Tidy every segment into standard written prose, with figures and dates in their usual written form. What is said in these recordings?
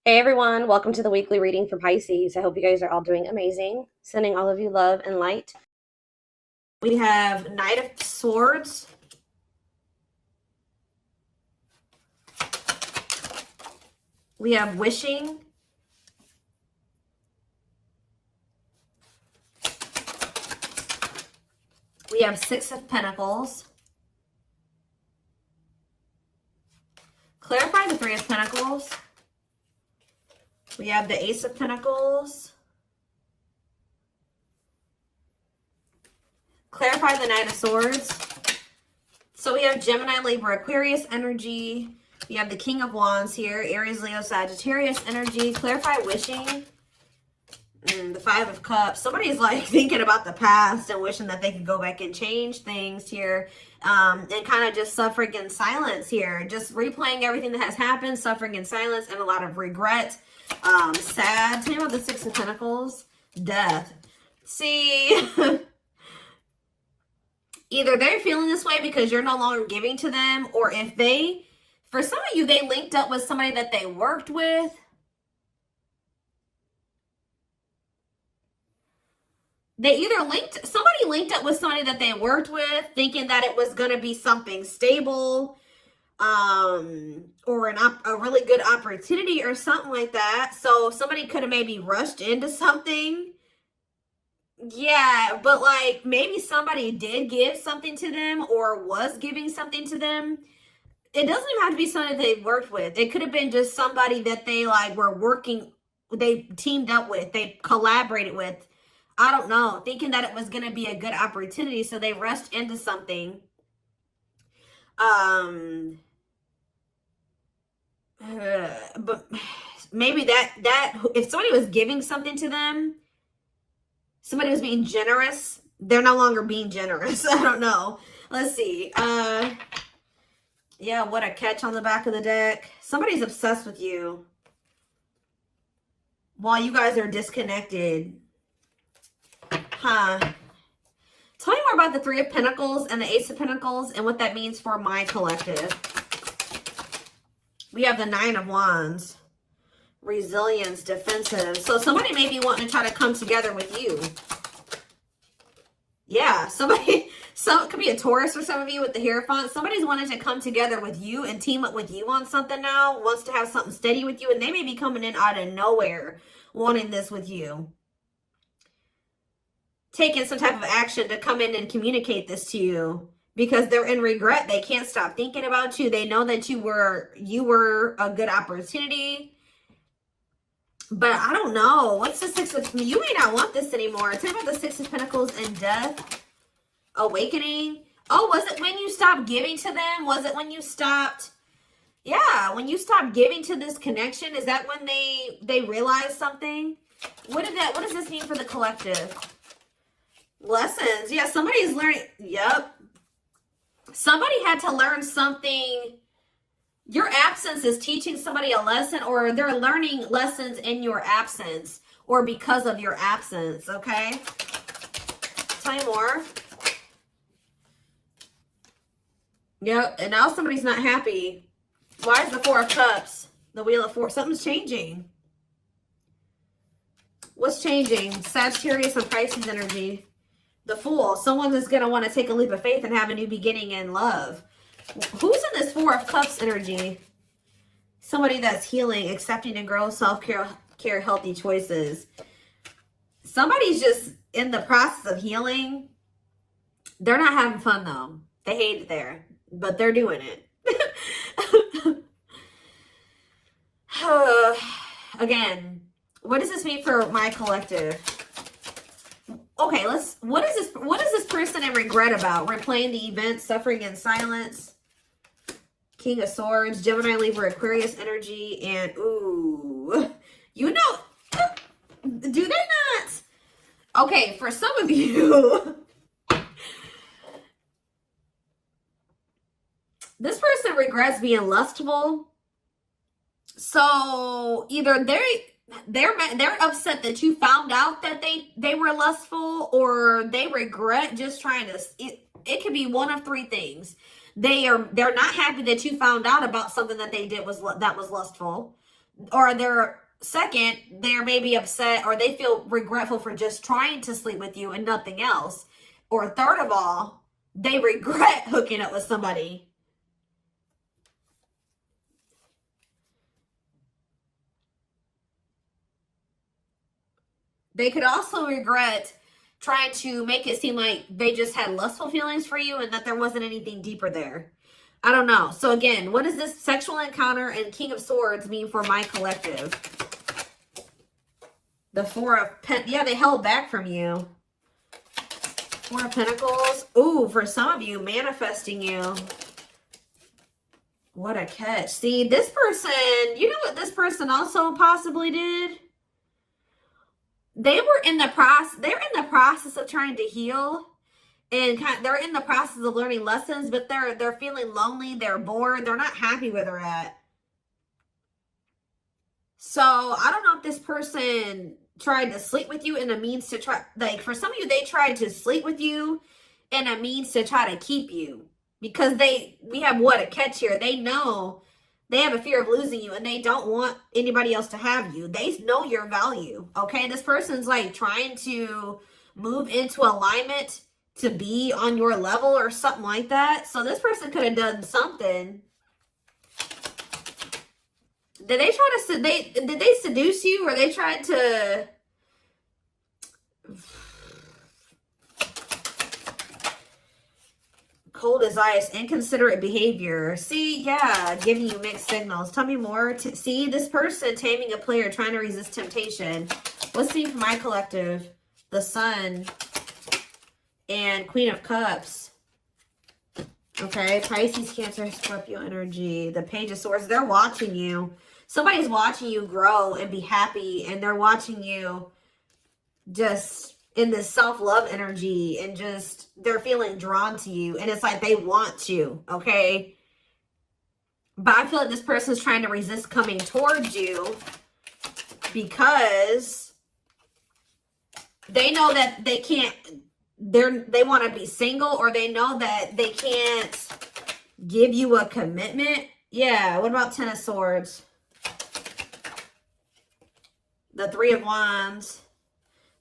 Hey everyone, welcome to the weekly reading for Pisces. I hope you guys are all doing amazing. Sending all of you love and light. We have Knight of Swords. We have Wishing. We have Six of Pentacles. Clarify the Three of Pentacles. We have the Ace of Pentacles. Clarify the Knight of Swords. So we have Gemini, Libra, Aquarius energy. We have the King of Wands here. Aries, Leo, Sagittarius energy. Clarify Wishing. The Five of Cups. Somebody's like thinking about the past and wishing that they could go back and change things here. And kind of just suffering in silence here. Just replaying everything that has happened. Suffering in silence and a lot of regret. Sad. Tell me about the Six of Pentacles. Death. See... Either they're feeling this way because you're no longer giving to them, or if they, for some of you, they linked up with somebody that they worked with. Somebody linked up with somebody that they worked with, thinking that it was going to be something stable, or a really good opportunity or something like that. So somebody could have maybe rushed into something. Yeah, but like maybe somebody did give something to them or was giving something to them. It doesn't even have to be somebody they worked with. It could have been just somebody that they like were working, they teamed up with, they collaborated with. I don't know, thinking that it was going to be a good opportunity, so they rushed into something. But maybe that if somebody was giving something to them, somebody was being generous, they're no longer being generous. I don't know. Let's see. Yeah, what a catch on the back of the deck. Somebody's obsessed with you while you guys are disconnected. Huh. Tell me more about the Three of Pentacles and the Ace of Pentacles and what that means for my collective. We have the Nine of Wands. Resilience, defensive. So somebody may be wanting to try to come together with you. Yeah, it could be a Taurus for some of you with the Hierophant. Somebody's wanting to come together with you and team up with you on something now. Wants to have something steady with you. And they may be coming in out of nowhere wanting this with you. Taking some type of action to come in and communicate this to you. Because they're in regret. They can't stop thinking about you. They know that you were a good opportunity. But I don't know. What's the Six of... You may not want this anymore. Tell me about the Six of Pentacles and Death. Awakening. Oh, was it when you stopped giving to them? Was it when you stopped... Yeah, when you stopped giving to this connection? Is that when they realized something? What does this mean for the collective? Lessons. Yeah, somebody's learning... Yep. Somebody had to learn something... Your absence is teaching somebody a lesson, or they're learning lessons in your absence or because of your absence, okay? Tell me more. Yep, and now somebody's not happy. Why is the Four of Cups? The Wheel of Fortune. Something's changing. What's changing? Sagittarius and Pisces energy. The Fool. Someone is going to want to take a leap of faith and have a new beginning in love. Who's in this Four of Cups energy? Somebody that's healing, accepting and grow, self-care, healthy choices. Somebody's just in the process of healing. They're not having fun, though. They hate it there, but they're doing it. Again, what does this mean for my collective? Okay, what is this person in regret about? Replaying the event, suffering in silence. King of Swords, Gemini, Libra, Aquarius energy, and ooh, you know, do they not? Okay, for some of you, this person regrets being lustful. So either they're upset that you found out that they were lustful, or they regret just trying to. It could be one of three things. They're not happy that you found out about something that they did that was lustful. or they're second, they're maybe upset or they feel regretful for just trying to sleep with you and nothing else. Or third of all, they regret hooking up with somebody. They could also regret trying to make it seem like they just had lustful feelings for you and that there wasn't anything deeper there. I don't know. So again, what does this sexual encounter and King of Swords mean for my collective? The Four of Pentacles. Yeah, they held back from you. Four of Pentacles. Ooh, for some of you, manifesting you. What a catch. See, this person, you know what this person also possibly did? They were in the process, they're in the process of trying to heal. And they're in the process of learning lessons, but they're feeling lonely, they're bored, they're not happy where they're at. So I don't know if this person tried to sleep with you in a means to try, like for some of you, they tried to sleep with you in a means to try to keep you. Because we have what, a catch here. They know, they have a fear of losing you and they don't want anybody else to have you. They know your value, okay? This person's like trying to move into alignment to be on your level or something like that. So this person could have done something. Did they try to, did they seduce you or they tried to... Cold as ice, inconsiderate behavior. See, yeah, giving you mixed signals. Tell me more. See, this person taming a player, trying to resist temptation. What's the for my collective? The Sun and Queen of Cups. Okay, Pisces, Cancer, Scorpio energy. The Page of Swords. They're watching you. Somebody's watching you grow and be happy, and they're watching you just in this self-love energy, and just they're feeling drawn to you, and it's like they want you, okay? But I feel like this person's trying to resist coming towards you because they know that they can't, they want to be single, or they know that they can't give you a commitment. Yeah, what about Ten of Swords? The Three of Wands.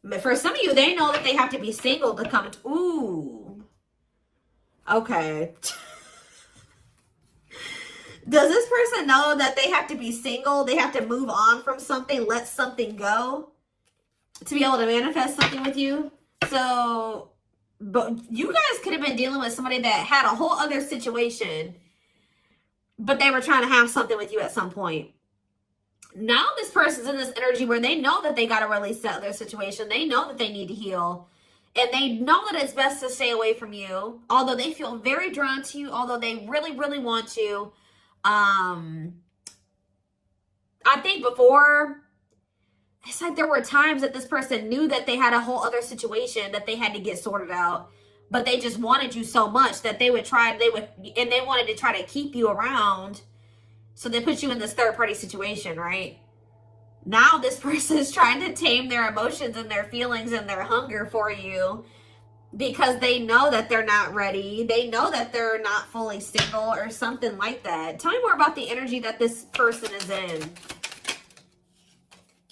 But for some of you, they know that they have to be single to come to... Ooh. Okay. Does this person know that they have to be single? They have to move on from something, let something go to be able to manifest something with you? So, but you guys could have been dealing with somebody that had a whole other situation, but they were trying to have something with you at some point. Now this person's in this energy where they know that they got to release that other situation. They know that they need to heal. And they know that it's best to stay away from you. Although they feel very drawn to you. Although they really, really want to. I think before, it's like there were times that this person knew that they had a whole other situation that they had to get sorted out. But they just wanted you so much that they would try, and they wanted to try to keep you around. So they put you in this third-party situation, right? Now this person is trying to tame their emotions and their feelings and their hunger for you because they know that they're not ready. They know that they're not fully single or something like that. Tell me more about the energy that this person is in.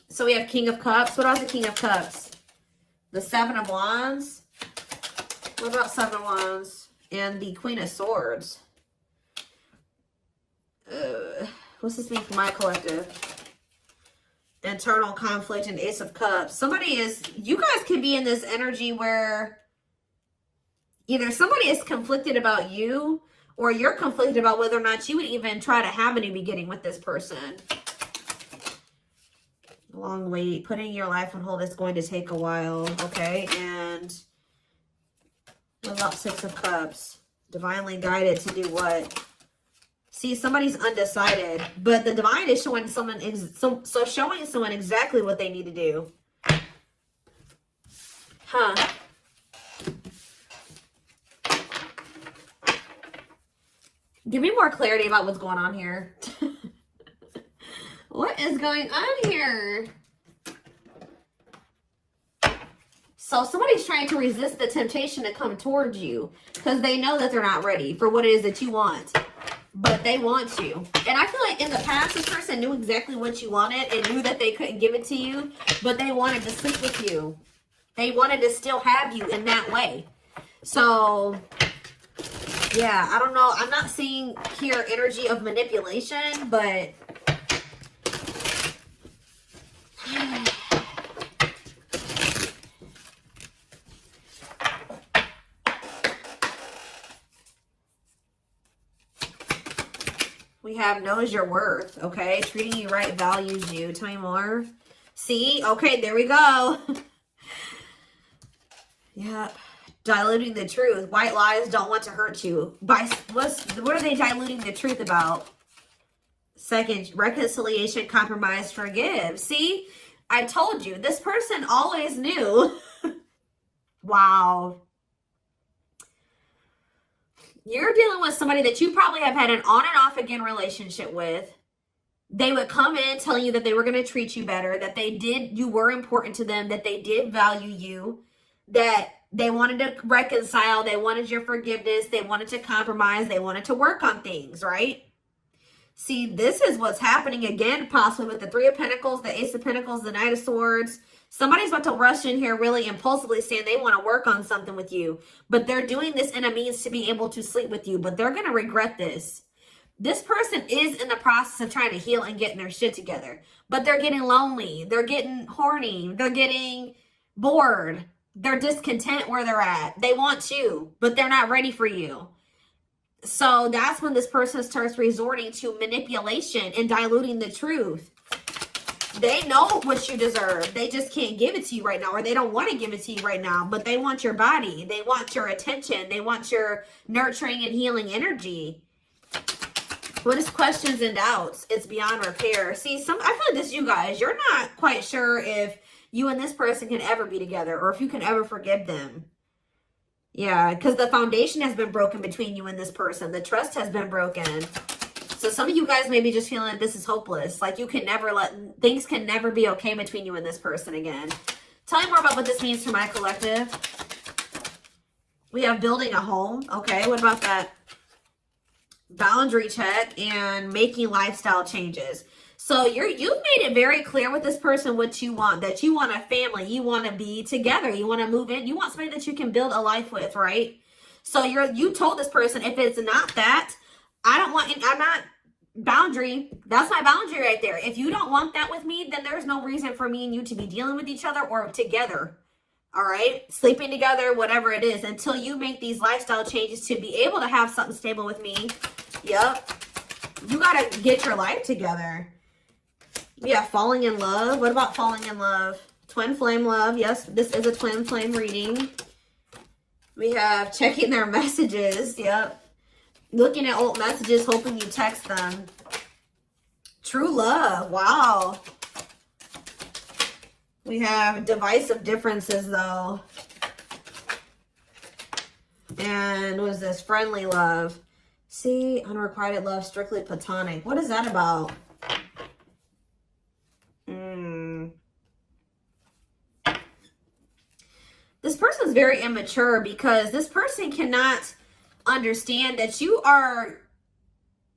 So we have King of Cups. What else is the King of Cups? The Seven of Wands. What about Seven of Wands? And the Queen of Swords. What's this mean for my collective? Internal conflict and Ace of Cups. You guys could be in this energy where either somebody is conflicted about you, or you're conflicted about whether or not you would even try to have a new beginning with this person. Long wait. Putting your life on hold is going to take a while. Okay, and what about Six of Cups? Divinely guided to do what? See, somebody's undecided, but the divine is showing someone, showing someone exactly what they need to do. Huh. Give me more clarity about what's going on here. What is going on here? So somebody's trying to resist the temptation to come towards you because they know that they're not ready for what it is that you want. But they want you. And I feel like like in the past, this person knew exactly what you wanted and knew that they couldn't give it to you, but they wanted to sleep with you. They wanted to still have you in that way. So, yeah, I don't know. I'm not seeing here energy of manipulation, but we have knows your worth, okay? Treating you right, values you. Tell me more. See? Okay, there we go. Yep. Diluting the truth. White lies don't want to hurt you. What are they diluting the truth about? Second, reconciliation, compromise, forgive. See? I told you. This person always knew. Wow. You're dealing with somebody that you probably have had an on and off again relationship with. They would come in telling you that they were going to treat you better, that you were important to them, that they did value you, that they wanted to reconcile, they wanted your forgiveness, they wanted to compromise, they wanted to work on things, right? See, this is what's happening again, possibly with the Three of Pentacles, the Ace of Pentacles, the Knight of Swords. Somebody's about to rush in here really impulsively saying they want to work on something with you. But they're doing this in a means to be able to sleep with you. But they're going to regret this. This person is in the process of trying to heal and getting their shit together. But they're getting lonely. They're getting horny. They're getting bored. They're discontent where they're at. They want you, but they're not ready for you. So that's when this person starts resorting to manipulation and diluting the truth. They know what you deserve. They just can't give it to you right now, or they don't want to give it to you right now, but they want your body. They want your attention. They want your nurturing and healing energy. What is questions and doubts? It's beyond repair. See, I feel like this, you guys, you're not quite sure if you and this person can ever be together or if you can ever forgive them. Yeah, because the foundation has been broken between you and this person. The trust has been broken. So some of you guys may be just feeling like this is hopeless. Like things can never be okay between you and this person again. Tell me more about what this means for my collective. We have building a home. Okay, what about that? Boundary check and making lifestyle changes. So you've made it very clear with this person what you want. That you want a family. You want to be together. You want to move in. You want somebody that you can build a life with, right? So you told this person, if it's not that, I'm not boundary. That's my boundary right there. If you don't want that with me, then there's no reason for me and you to be dealing with each other or together. All right? Sleeping together, whatever it is, until you make these lifestyle changes to be able to have something stable with me. Yep. You got to get your life together. Yeah, falling in love. What about falling in love? Twin flame love. Yes, this is a twin flame reading. We have checking their messages. Yep. Looking at old messages, hoping you text them. True love. Wow. We have divisive differences, though. And what is this? Friendly love. See, unrequited love, strictly platonic. What is that about? This person's very immature because this person cannot understand that you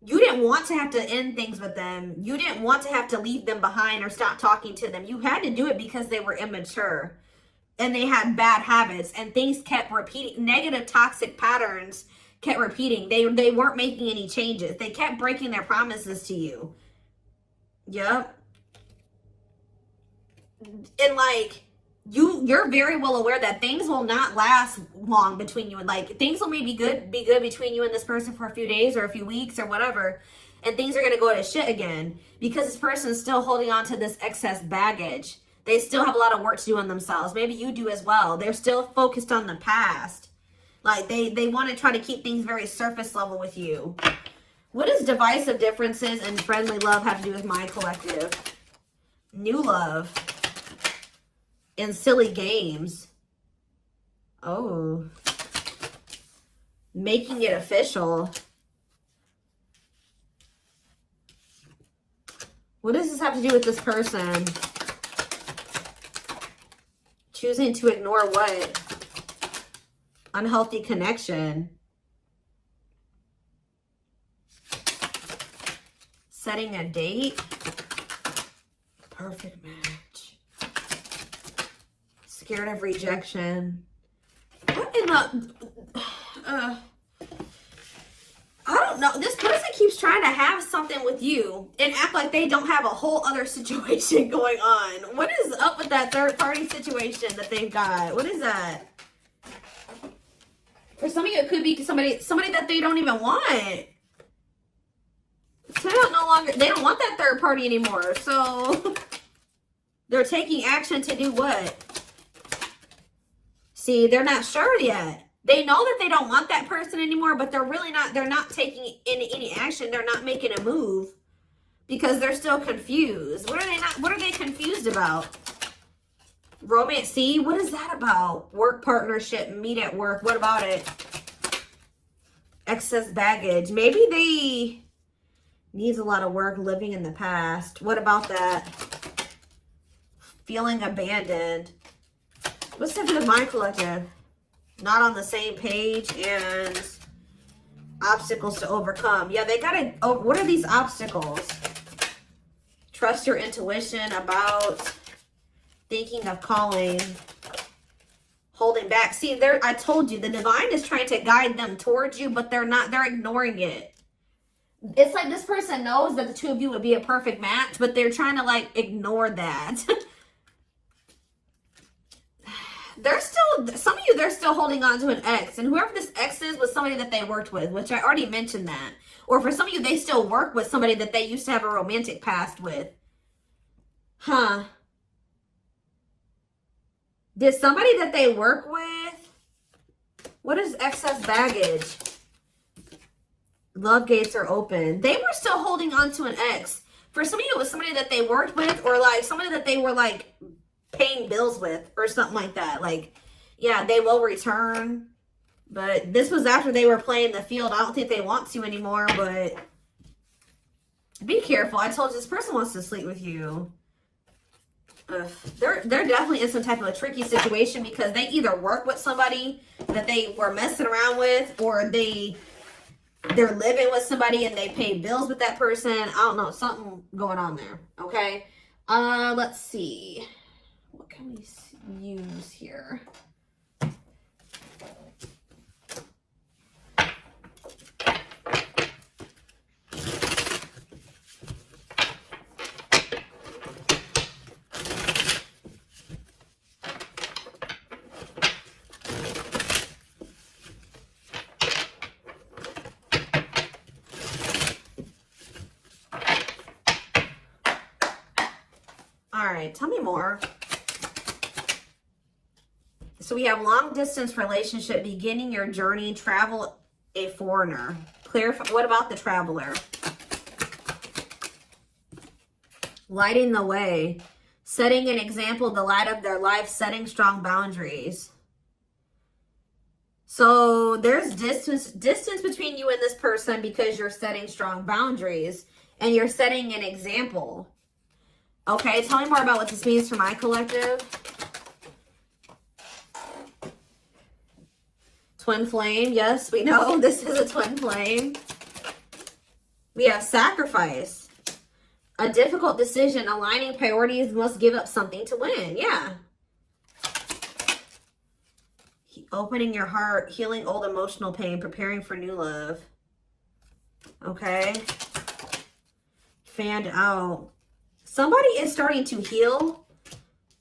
didn't want to have to end things with them. You didn't want to have to leave them behind or stop talking to them. You had to do it because they were immature and they had bad habits and things kept repeating. Negative toxic patterns kept repeating. They weren't making any changes. They kept breaking their promises to you. Yep. And like, you're very well aware that things will not last long between you, and like things will maybe be good between you and this person for a few days or a few weeks or whatever, and things are going to go to shit again because this person is still holding on to this excess baggage. They still have a lot of work to do on themselves. Maybe you do as well. They're still focused on the past. Like they want to try to keep things very surface level with you. What does divisive differences and friendly love have to do with my collective? New love. And silly games. Oh. Making it official. What does this have to do with this person? Choosing to ignore what? Unhealthy connection. setting a date. Perfect match. Scared of rejection. What in the... I don't know. This person keeps trying to have something with you and act like they don't have a whole other situation going on. What is up with that third party situation that they've got? What is that? For some of you, it could be somebody that they don't even want. So they don't want that third party anymore. So they're taking action to do what? See, they're not sure yet. They know that they don't want that person anymore, but they're not taking any action. They're not making a move because they're still confused. What are they confused about? Romance, see, what is that about? Work partnership, meet at work. What about it? Excess baggage. Maybe they needs a lot of work living in the past. What about that? Feeling abandoned. What's up with the mind collective? Not on the same page and obstacles to overcome. Yeah, they gotta, what are these obstacles? Trust your intuition about thinking of calling, holding back. See, I told you, the divine is trying to guide them towards you, but they're ignoring it. It's like this person knows that the two of you would be a perfect match, but they're trying to like ignore that. Some of you, they're still holding on to an ex. And whoever this ex is was somebody that they worked with, which I already mentioned that. Or for some of you, they still work with somebody that they used to have a romantic past with. Huh. Did somebody that they work with? What is excess baggage? Love gates are open. They were still holding on to an ex. For some of you, it was somebody that they worked with, or like somebody that they were like paying bills with or something like that. Like, yeah, they will return, but this was after they were playing the field. I don't think they want to anymore, but be careful. I told you, this person wants to sleep with you. They're definitely in some type of a tricky situation because they either work with somebody that they were messing around with, or they're living with somebody and they pay bills with that person. I don't know, something going on there. Okay, let's see. What can we use here? All right, tell me more. So we have long distance relationship, beginning your journey, travel, a foreigner. Clarify, what about the traveler? Lighting the way, setting an example, the light of their life, setting strong boundaries. So there's distance between you and this person because you're setting strong boundaries and you're setting an example. Okay, tell me more about what this means for my collective. Twin flame, yes, we know this is a twin flame. We have sacrifice. A difficult decision, aligning priorities, must give up something to win. Yeah. Opening your heart, healing old emotional pain, preparing for new love. Okay. Fanned out. Somebody is starting to heal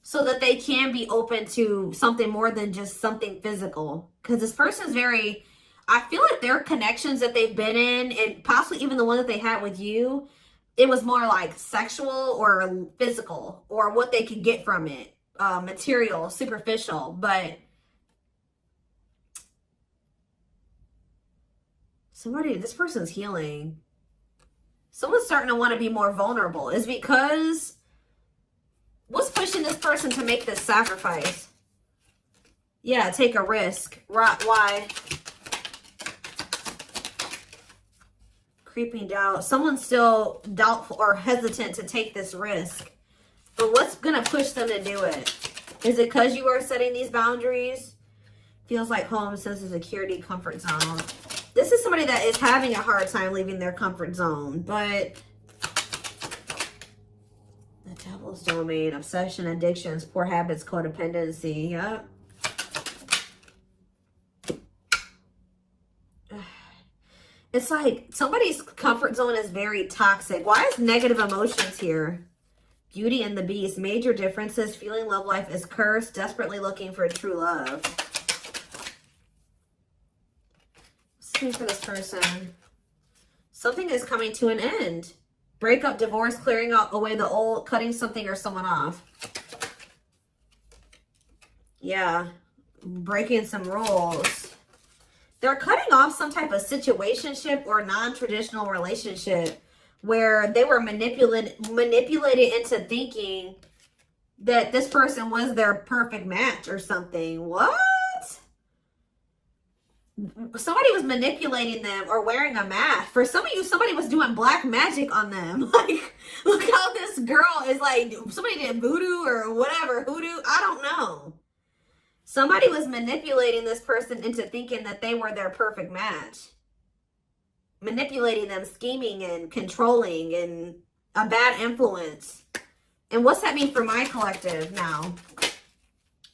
so that they can be open to something more than just something physical. Because this person's I feel like their connections that they've been in, and possibly even the one that they had with you, it was more like sexual or physical, or what they could get from it. Material, superficial. But this person's healing. Someone's starting to want to be more vulnerable. Is because what's pushing this person to make this sacrifice? Yeah, take a risk. Why? Creeping doubt. Someone's still doubtful or hesitant to take this risk. But what's going to push them to do it? Is it because you are setting these boundaries? Feels like home, sense of security, comfort zone. This is somebody that is having a hard time leaving their comfort zone, but Devil's domain, obsession, addictions, poor habits, codependency. Yep. It's like somebody's comfort zone is very toxic. Why is negative emotions here? Beauty and the Beast, major differences, feeling love life is cursed, desperately looking for true love. Let's see for this person. Something is coming to an end. Breakup, divorce, clearing out away the old, cutting something or someone off. Yeah, breaking some rules. They're cutting off some type of situationship or non-traditional relationship where they were manipulated into thinking that this person was their perfect match or something. What? Somebody was manipulating them or wearing a mask. For some of you, somebody was doing black magic on them. Like, look how this girl is like, somebody did voodoo or whatever, hoodoo. I don't know. Somebody was manipulating this person into thinking that they were their perfect match. Manipulating them, scheming and controlling and a bad influence. And what's that mean for my collective now?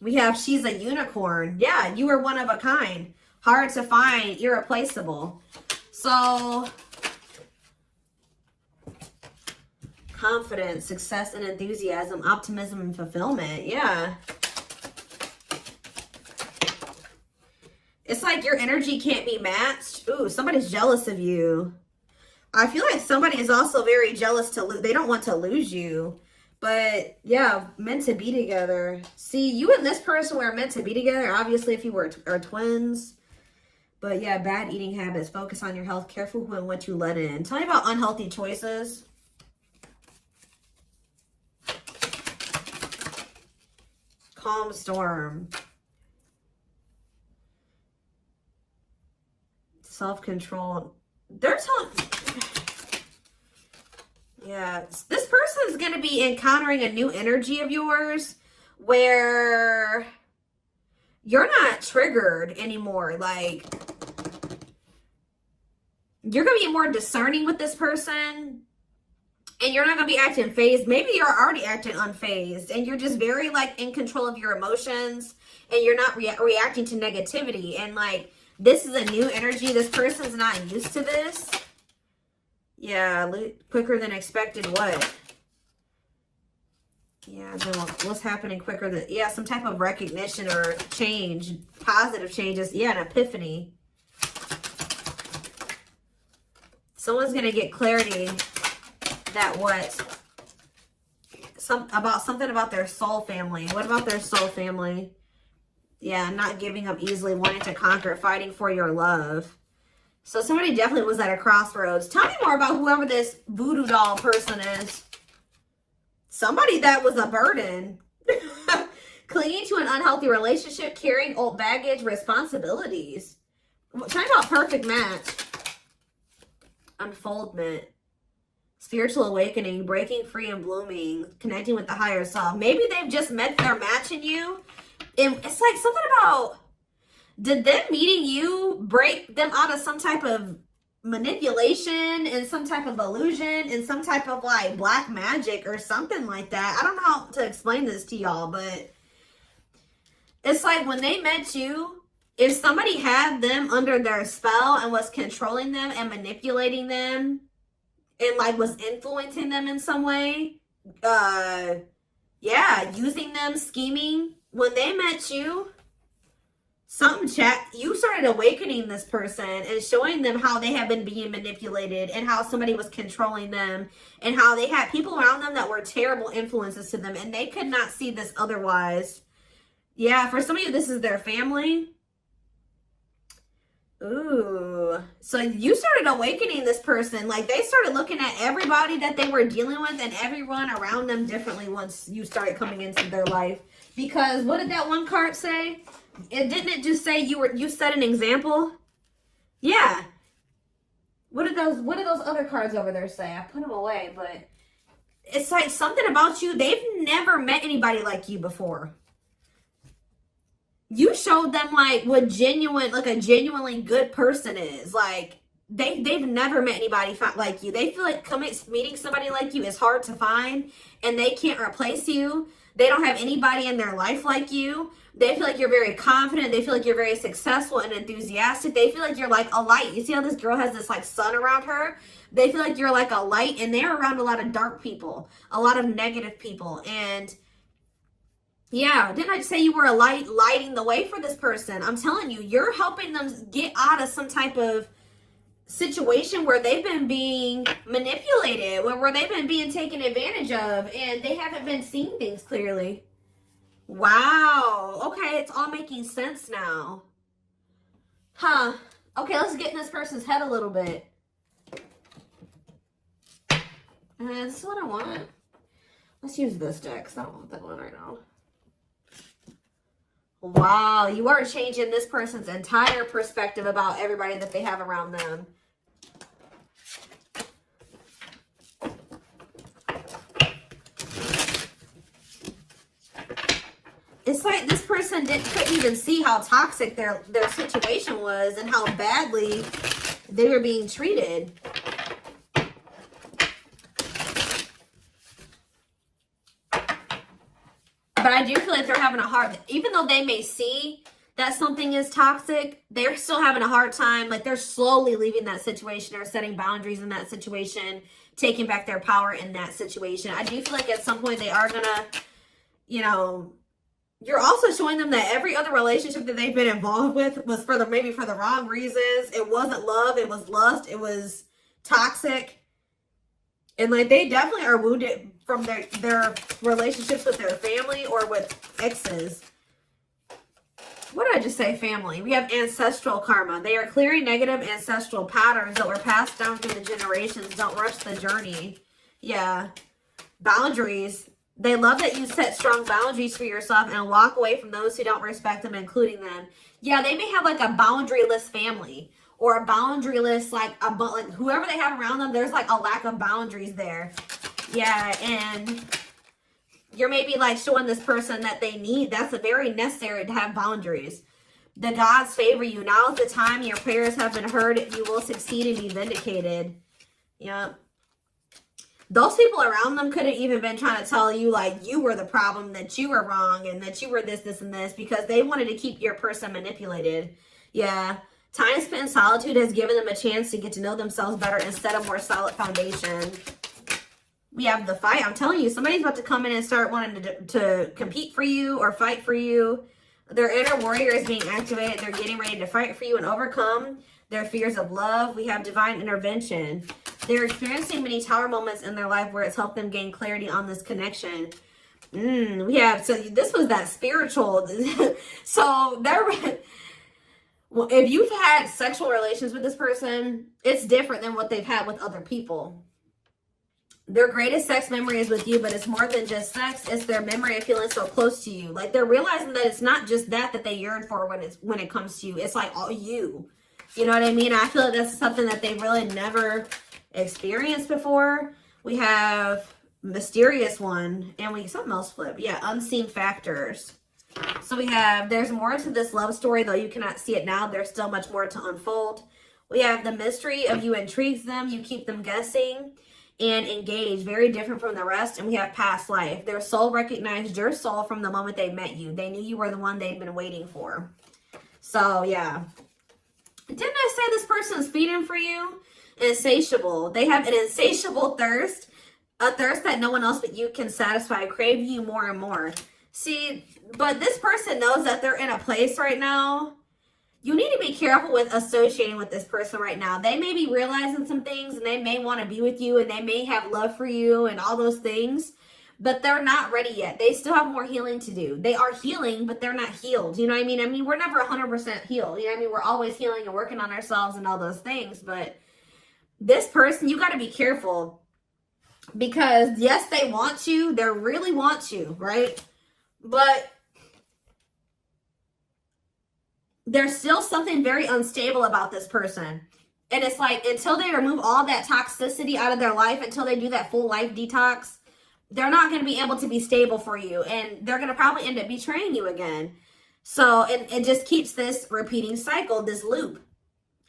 We have she's a unicorn. Yeah, you are one of a kind. Hard to find, irreplaceable. So, confidence, success and enthusiasm, optimism and fulfillment. Yeah. It's like your energy can't be matched. Ooh, somebody's jealous of you. I feel like somebody is also very jealous to lose. They don't want to lose you. But yeah, meant to be together. See, you and this person were meant to be together. Obviously, if you are twins. But yeah, bad eating habits. Focus on your health. Careful who and what you let in. Tell me about unhealthy choices. Calm storm. Self-control. They're telling... Yeah. This person is going to be encountering a new energy of yours where you're not triggered anymore. Like, you're going to be more discerning with this person. And you're not going to be acting phased. Maybe you're already acting unfazed. And you're just very, like, in control of your emotions. And you're not reacting to negativity. And, like, this is a new energy. This person's not used to this. Yeah, quicker than expected. What? Yeah, what's happening quicker than... Yeah, some type of recognition or change. Positive changes. Yeah, an epiphany. Someone's going to get clarity that what? Something about their soul family. What about their soul family? Yeah, not giving up easily, wanting to conquer, fighting for your love. So somebody definitely was at a crossroads. Tell me more about whoever this voodoo doll person is. Somebody that was a burden. Clinging to an unhealthy relationship, carrying old baggage, responsibilities. Tell me about perfect match. Unfoldment. Spiritual awakening, breaking free and blooming, connecting with the higher self. Maybe they've just met their match in you. And it's like something about, did them meeting you break them out of some type of manipulation and some type of illusion and some type of like black magic or something like that? I don't know how to explain this to y'all, but it's like when they met you, if somebody had them under their spell and was controlling them and manipulating them and like was influencing them in some way, yeah, using them, scheming, when they met you, you started awakening this person and showing them how they have been being manipulated and how somebody was controlling them and how they had people around them that were terrible influences to them and they could not see this otherwise. Yeah, for some of you, this is their family. Ooh. So you started awakening this person. Like they started looking at everybody that they were dealing with and everyone around them differently once you started coming into their life. Because what did that one card say? Didn't it just say you set an example? Yeah. What did those other cards over there say? I put them away, but it's like something about you. They've never met anybody like you before. You showed them like what a genuinely good person is. Like they've never met anybody like you. They feel like meeting somebody like you is hard to find, and they can't replace you. They don't have anybody in their life like you. They feel like you're very confident. They feel like you're very successful and enthusiastic. They feel like you're like a light. You see how this girl has this like sun around her? They feel like you're like a light, and they're around a lot of dark people, a lot of negative people. And yeah, didn't I just say you were a light, lighting the way for this person? I'm telling you, you're helping them get out of some type of situation where they've been being manipulated, where they've been being taken advantage of, and they haven't been seeing things clearly. Wow. Okay, it's all making sense now. Huh. Okay, let's get in this person's head a little bit. This is what I want. Let's use this deck, because I don't want that one right now. Wow, you are changing this person's entire perspective about everybody that they have around them. It's like this person couldn't even see how toxic their situation was and how badly they were being treated. But I do feel like they're having a hard, even though they may see that something is toxic, they're still having a hard time. Like they're slowly leaving that situation or setting boundaries in that situation, taking back their power in that situation. I do feel like at some point they are gonna, you know, you're also showing them that every other relationship that they've been involved with was maybe for the wrong reasons. It wasn't love, it was lust, it was toxic. And like they definitely are wounded from their relationships with their family or with exes. What did I just say? Family. We have ancestral karma. They are clearing negative ancestral patterns that were passed down through the generations. Don't rush the journey. Yeah. Boundaries. They love that you set strong boundaries for yourself and walk away from those who don't respect them, including them. Yeah, they may have like a boundaryless family. Or a boundaryless, like whoever they have around them, there's like a lack of boundaries there. Yeah, and you're maybe like showing this person that they need. That's very necessary to have boundaries. The gods favor you. Now is the time. Your prayers have been heard. You will succeed and be vindicated. Yeah. Those people around them could have even been trying to tell you like you were the problem, that you were wrong, and that you were this, and this, because they wanted to keep your person manipulated. Yeah. Time spent in solitude has given them a chance to get to know themselves better and set a more solid foundation. We have the fight. I'm telling you, somebody's about to come in and start wanting to compete for you or fight for you. Their inner warrior is being activated. They're getting ready to fight for you and overcome their fears of love. We have divine intervention. They're experiencing many tower moments in their life where it's helped them gain clarity on this connection. We have, so this was that spiritual. So they're... Well, if you've had sexual relations with this person, it's different than what they've had with other people. Their greatest sex memory is with you, but it's more than just sex. It's their memory of feeling so close to you. Like they're realizing that it's not just that they yearn for when it comes to you. It's like all you. You know what I mean? I feel like that's something that they've really never experienced before. We have mysterious one, and something else flip. Yeah, unseen factors. So we have, there's more to this love story, though you cannot see it now. There's still much more to unfold. We have the mystery of you intrigues them. You keep them guessing and engaged. Very different from the rest. And we have past life. Their soul recognized your soul from the moment they met you. They knew you were the one they'd been waiting for. So, yeah. Didn't I say this person's feeding for you? Insatiable. They have an insatiable thirst. A thirst that no one else but you can satisfy. Craving you more and more. See, but this person knows that they're in a place right now. You need to be careful with associating with this person right now. They may be realizing some things, and they may want to be with you, and they may have love for you and all those things, but they're not ready yet. They still have more healing to do. They are healing, but they're not healed. You know what I mean? I mean, we're never 100% healed. You know what I mean? We're always healing and working on ourselves and all those things, but this person, you got to be careful, because yes, they want you. They really want you, right? But there's still something very unstable about this person. And it's like, until they remove all that toxicity out of their life, until they do that full life detox, they're not going to be able to be stable for you. And they're going to probably end up betraying you again. So it just keeps this repeating cycle, this loop.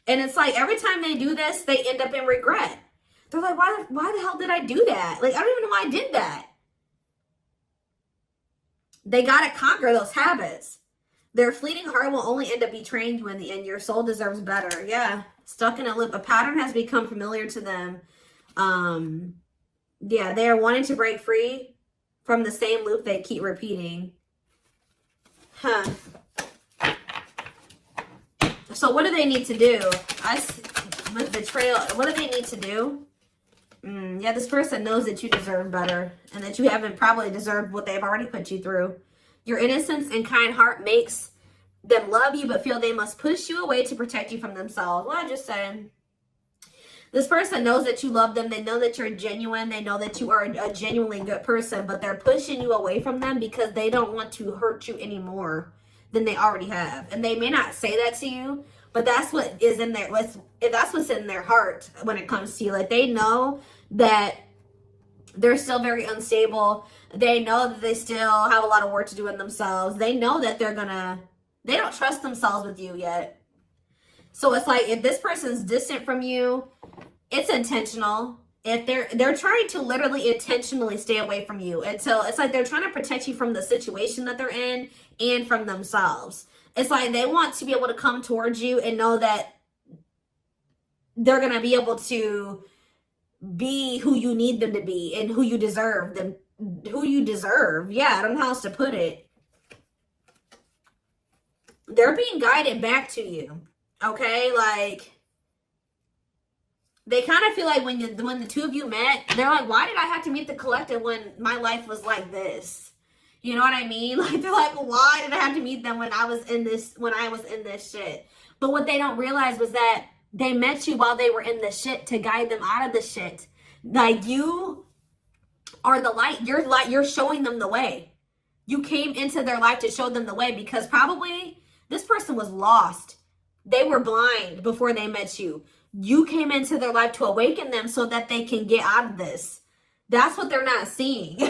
And it's like every time they do this, they end up in regret. They're like, why the hell did I do that? Like, I don't even know why I did that. They got to conquer those habits. Their fleeting heart will only end up betraying you in the end. Your soul deserves better. Yeah. Stuck in a loop. A pattern has become familiar to them. Yeah, they are wanting to break free from the same loop they keep repeating. Huh. So what do they need to do? With betrayal, what do they need to do? Yeah, this person knows that you deserve better and that you haven't probably deserved what they've already put you through. Your innocence and kind heart makes them love you but feel they must push you away to protect you from themselves. What I just said. This person knows that you love them. They know that you're genuine. They know that you are a genuinely good person, but they're pushing you away from them because they don't want to hurt you any more than they already have. And they may not say that to you, but that's what is in their, that's what's in their heart when it comes to you. Like, they know that they're still very unstable. They know that they still have a lot of work to do in themselves. They know that they don't trust themselves with you yet. So it's like, if this person's distant from you, it's intentional. If they're trying to literally intentionally stay away from you until it's like they're trying to protect you from the situation that they're in and from themselves. It's like they want to be able to come towards you and know that they're going to be able to be who you need them to be and who you deserve them, who you deserve. Yeah, I don't know how else to put it. They're being guided back to you. Okay, like, they kind of feel like when the two of you met, they're like, why did I have to meet the collective when my life was like this? You know what I mean? Like, they're like, why did I have to meet them when I was in this shit? But what they don't realize was that they met you while they were in the shit to guide them out of the shit. Like, you are the light. You're showing them the way. You came into their life to show them the way because probably this person was lost. They were blind before they met you. You came into their life to awaken them so that they can get out of this. That's what they're not seeing.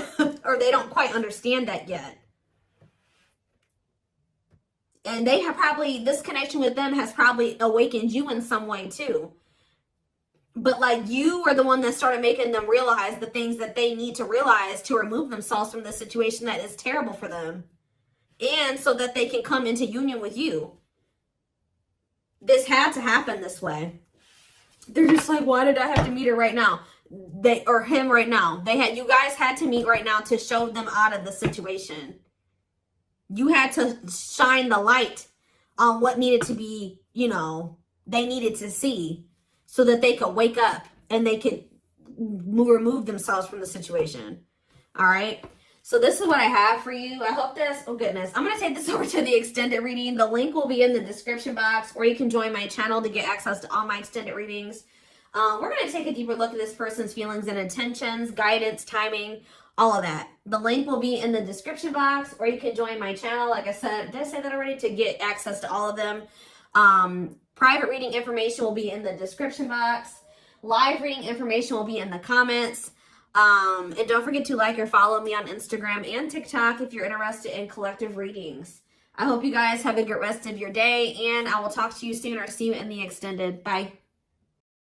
Or they don't quite understand that yet. And they have probably, this connection with them has probably awakened you in some way too. But like, you are the one that started making them realize the things that they need to realize to remove themselves from the situation that is terrible for them. And so that they can come into union with you. This had to happen this way. They're just like, why did I have to meet her right now? Or him right now. You guys had to meet right now to show them out of the situation. You had to shine the light on what needed to be, they needed to see so that they could wake up and they could remove themselves from the situation. All right. So this is what I have for you. I hope this, oh goodness, I'm going to take this over to the extended reading. The link will be in the description box, or you can join my channel to get access to all my extended readings. We're going to take a deeper look at this person's feelings and intentions, guidance, timing, all of that. The link will be in the description box, or you can join my channel. Like I said, did I say that already? To get access to all of them. Private reading information will be in the description box. Live reading information will be in the comments. And don't forget to like or follow me on Instagram and TikTok if you're interested in collective readings. I hope you guys have a good rest of your day, and I will talk to you soon or see you in the extended. Bye.